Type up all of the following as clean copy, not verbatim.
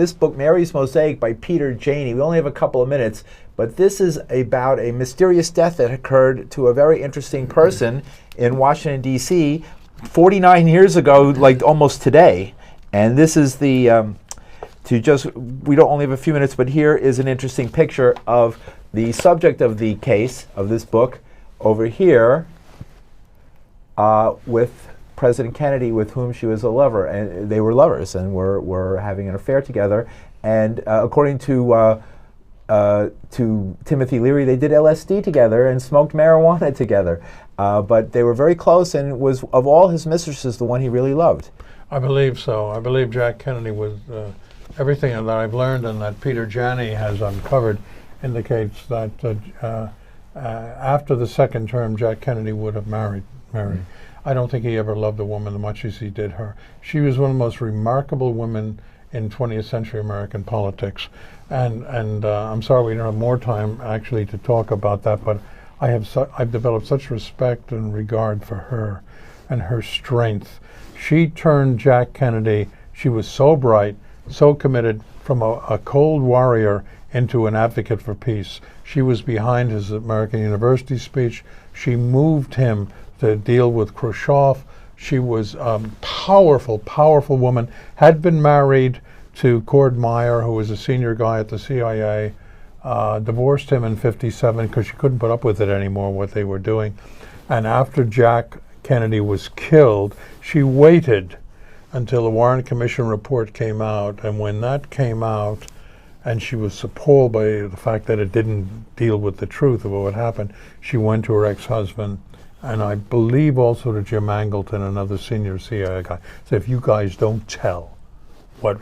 This book, Mary's Mosaic by Peter Janney. We only have a couple of minutes, but this is about a mysterious death that occurred to a very interesting person in Washington, D.C. 49 years ago, like almost today. And this is the, we don't only have a few minutes, but here is an interesting picture of the subject of the case of this book over here with President Kennedy, with whom she was a lover, and they were lovers and were having an affair together. And according to Timothy Leary, they did LSD together and smoked marijuana together. But they were very close, and was, of all his mistresses, the one he really loved. I believe so. I believe Jack Kennedy was, everything that I've learned and that Peter Janney has uncovered indicates that after the second term, Jack Kennedy would have married Mary. I don't think he ever loved a woman as much as he did her. She was one of the most remarkable women in 20th century American politics. And I'm sorry we don't have more time actually to talk about that, but I've developed such respect and regard for her and her strength. She turned Jack Kennedy, she was so bright, so committed, from a cold warrior into an advocate for peace. She was behind his American University speech. She moved him to deal with Khrushchev. She was a powerful, powerful woman, had been married to Pinchot Meyer, who was a senior guy at the CIA, divorced him in '57 because she couldn't put up with it anymore, what they were doing. And after Jack Kennedy was killed, she waited until the Warren Commission report came out, and when that came out, and she was appalled by the fact that it didn't deal with the truth of what happened, she went to her ex-husband, and I believe also to Jim Angleton, another senior CIA guy, said, if you guys don't tell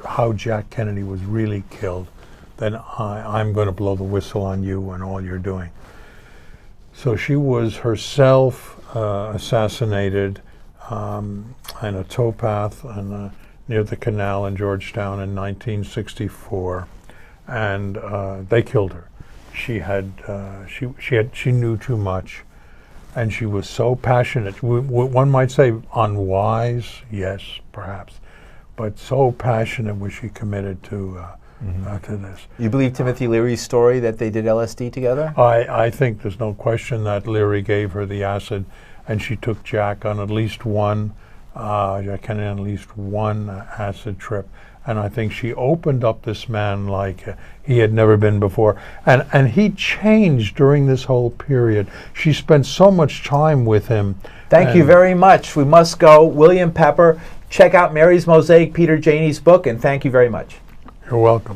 how Jack Kennedy was really killed, then I'm going to blow the whistle on you and all you're doing. So she was herself assassinated in a towpath near the canal in Georgetown in 1964, and they killed her. She knew too much, and she was so passionate. One might say unwise, yes, perhaps, but so passionate was she committed to this. You believe Timothy Leary's story that they did LSD together? I think there's no question that Leary gave her the acid, and she took Jack on at least one, Jack Kennedy on at least one acid trip. And I think she opened up this man like he had never been before. And he changed during this whole period. She spent so much time with him. Thank you very much. We must go. William Pepper, check out Mary's Mosaic, Peter Janney's book, and thank you very much. You're welcome.